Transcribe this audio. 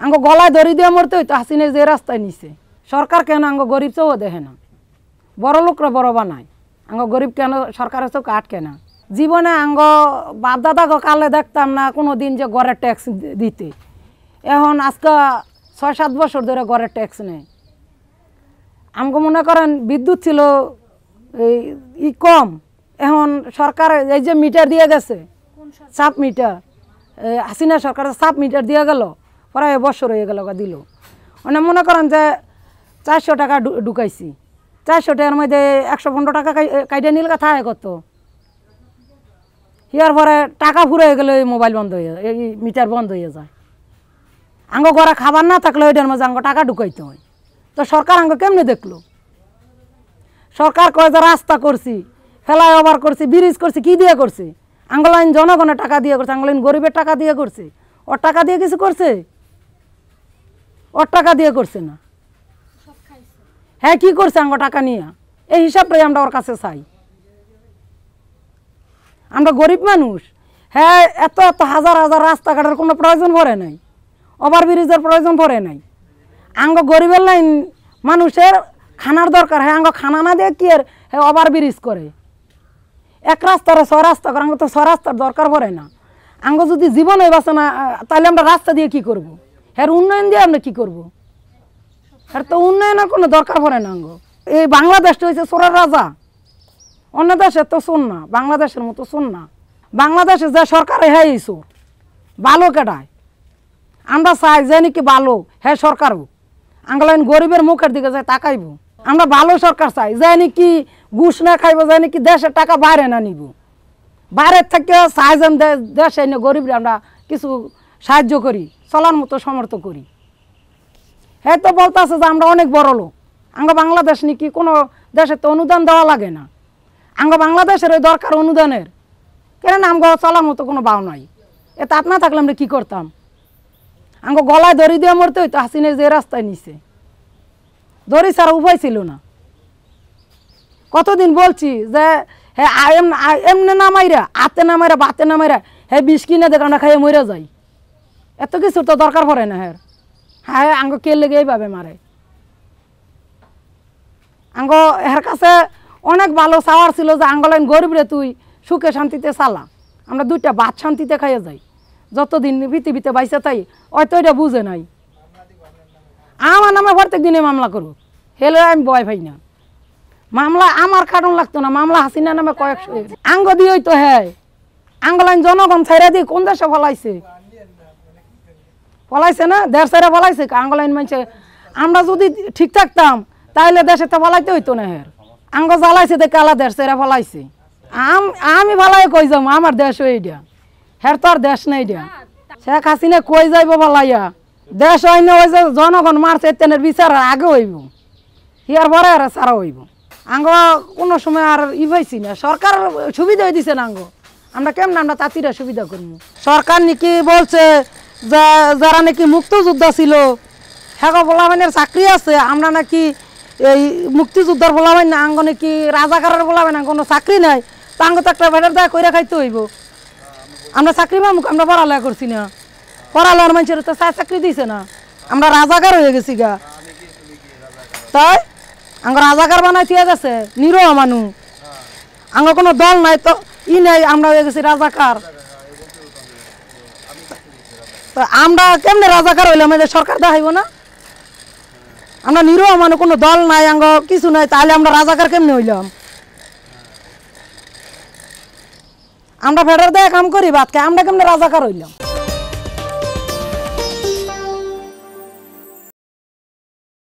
आंगो गलाय दড়ি দিয়ে মরতে হইতো হাসিনা যে রাস্তায় নিছে সরকার কেন আঙ্গো গরিব চোও দেখে না বড় লোকরা বড় বানায় আঙ্গো গরিব কেন সরকারের চোখ আটকে না জীবনে আঙ্গো বাপ দাদা কালে দেখতাম না কোনো দিন যে ঘরের ট্যাক্স দিতে এখন আজকে ৬-৭ বছর ধরে ঘরের ট্যাক্স নেই আমগো মনে করেন বিদ্যুৎ ছিল ই কম এখন সরকার এই যে মিটার দিয়ে গেছে সাব মিটার হাসিনা সরকারের সাব মিটার দিয়ে গেল প্রায় বছর হয়ে গেল দিল মানে মনে করেন যে ৪০০ টাকা ঢুকাইছি ৪০০ টাকার মধ্যে ১১৫ টাকা কাইটে নিল থাকে কত ইয়ার পরে টাকা ফুরিয়ে গেলে মোবাইল বন্ধ হয়ে যায় এই মিটার বন্ধ হয়ে যায় আঙ্গো ঘরে খাবার না থাকলে ওইটার মাঝে আঙ্গো টাকা ঢুকাইতে হয় তো সরকার আঙ্গো কেমনে দেখলো সরকার কয় যে রাস্তা করছি ফ্লাইওভার করছি ব্রিজ করছি কি দিয়ে করছে আঙ্গলাইন জনগণের টাকা দিয়ে করছে আঙ্গলাইন গরিবের টাকা দিয়ে করছে ওর টাকা দিয়ে কিছু করছে ওর টাকা দিয়ে করছে না হ্যাঁ কি করছে আঙ্গো টাকা নিয়ে এই হিসাবটাই আমরা ওর কাছে চাই আমরা গরিব মানুষ হ্যাঁ এত এত হাজার হাজার রাস্তাঘাটের কোনো প্রয়োজন পড়ে নাই ওভারব্রিজের প্রয়োজন পড়ে নাই আঙ্গো গরিবের লাইন মানুষের খানার দরকার হ্যাঁ আঙ্গো খানা না দিয়ে কি আর হ্যাঁ ওভারব্রিজ করে এক রাস্তারে ৬ রাস্তা করে আঙ্গো তো ৬ রাস্তার দরকার পড়ে না আঙ্গো যদি জীবন হয়ে বাঁচে না তাহলে আমরা রাস্তা দিয়ে কি করব হ্যাঁ উন্নয়ন দিয়ে আমরা কি করব হ্যাঁ তো উন্নয়নের কোনো দরকার পড়ে না আঙ্গো এই বাংলাদেশটা হয়েছে চোরের রাজা অন্য দেশে তো শোন না বাংলাদেশের মতো শোন না বাংলাদেশে যে সরকার হ্যাঁ এই চোর ভালো কেটায় আমরা চাই যে নাকি ভালো হ্যাঁ সরকারও আঙ্গলাইন গরিবের মুখের দিকে যায় তাকাইব আমরা ভালো সরকার চাই যে নাকি ঘুষ না খাইব যে নাকি দেশের টাকা বাইরে না নিব বাইরের থেকে সাহায্য দেশে এনে গরিবরা আমরা কিছু সাহায্য করি চলার মতো সমর্থ করি হ্যাঁ তো বলতেছে যে আমরা অনেক বড় লোক আঙ্গ বাংলাদেশ নাকি কোনো দেশে তো অনুদান দেওয়া লাগে না আঙ্গ বাংলাদেশের ওই দরকার অনুদানের কেন আমগো চলার মতো কোনো বাউ নাই এ তাত না থাকলে আমরা কী করতাম আঙ্গো গলায় দড়ি দিয়ে মরতে হইতো হাসিনা যে রাস্তায় নিছে দড়ি ছাড়া উপায় ছিল না কতদিন বলছি যে হ্যাঁ এমনি নামাইরা আতে নামাইরা বাতে নামাইরা হ্যাঁ বিষ কিনে দেখে আমরা খাইয়ে মরে যাই এত কিছু তো দরকার পড়ে না হ্যাঁ হ্যাঁ আঙ্গো কে লেগে এইভাবে মারে আঙ্গো এর কাছে অনেক ভালো চাওয়ার ছিল যে আঙ্গলাইন গরিবরে তুই সুখে শান্তিতে চালা আমরা 2টা ভাত শান্তিতে খাইয়ে যাই যতদিন পৃথিবীতে বাইসে তাই হয়তো এটা বুঝে নাই আমার নামে প্রত্যেক দিনে মামলা করুক হেলে আমি ভয় পাই না মামলা আমার কারণ লাগতো না মামলা হাসিনা নামে কয়েকশো আঙ্গ দিয়ে তো হ্যাঁ আঙ্গলাইন জনগণ ছাইরা দিয়ে কোন দেশে ফলাইছে ফলাইছে না দেশ ছাইরা ফলাইছে আঙ্গলাইন মানছে আমরা যদি ঠিক থাকতাম তাহলে দেশে তো ফলাইতে হইতো না হ্যাঁ আঙ্গ জ্বালাইছে দেখে আলা দেশ ছাইরা ফলাইছে আমি ভালাই কই যাম আমার দেশ এইটা হ্যাঁ তো আর দেশ নাই এটা শেখ হাসিনা কই যাইব ভালাইয়া দেশ হয় না ওই যে জনগণ মারছে তেনের বিচার আগে হইব ইয়ার পরে আর সারা হইব আঙ্গ কোনো সময় আর ই পাইছি না সরকার সুবিধা দিছে না আঙ্গ আমরা কেমন আমরা তাঁতিরা সুবিধা করবো সরকার নাকি বলছে যে যারা নাকি মুক্তিযোদ্ধা ছিল হ্যাঁ বলাবাইনের চাকরি আছে আমরা নাকি এই মুক্তিযোদ্ধার বলাবাই না আঙ্গ নাকি রাজাকারের বলাবাই না কোনো চাকরি নাই তা আঙ্গ তো একটা ভেটার দেয় কইরা খাইতে হইব আমরা চাকরি পাবো আমরা পড়ালেখা করছি না পড়ালেখার মানুষের তো চাকরি দিছে না আমরা রাজাকার হয়ে গেছি গা তাই আঙ্গ রাজাকার বানাই দিয়ে গেছে নিরহ মানুষ আঙ্গ কোনো দল নাই তো ই নাই আমরা হয়ে গেছি রাজাকার তো আমরা কেমনে রাজাকার হইলাম যে সরকার দেখাইব না আমরা নিরহ মানুষ কোনো দল নাই আঙ্গ কিছু নাই তাহলে আমরা রাজাকার কেমনে হইলাম আমরা ফেডার দেয় কাম করি বাদ খাই আমরা কেমনে রাজাকার হইলাম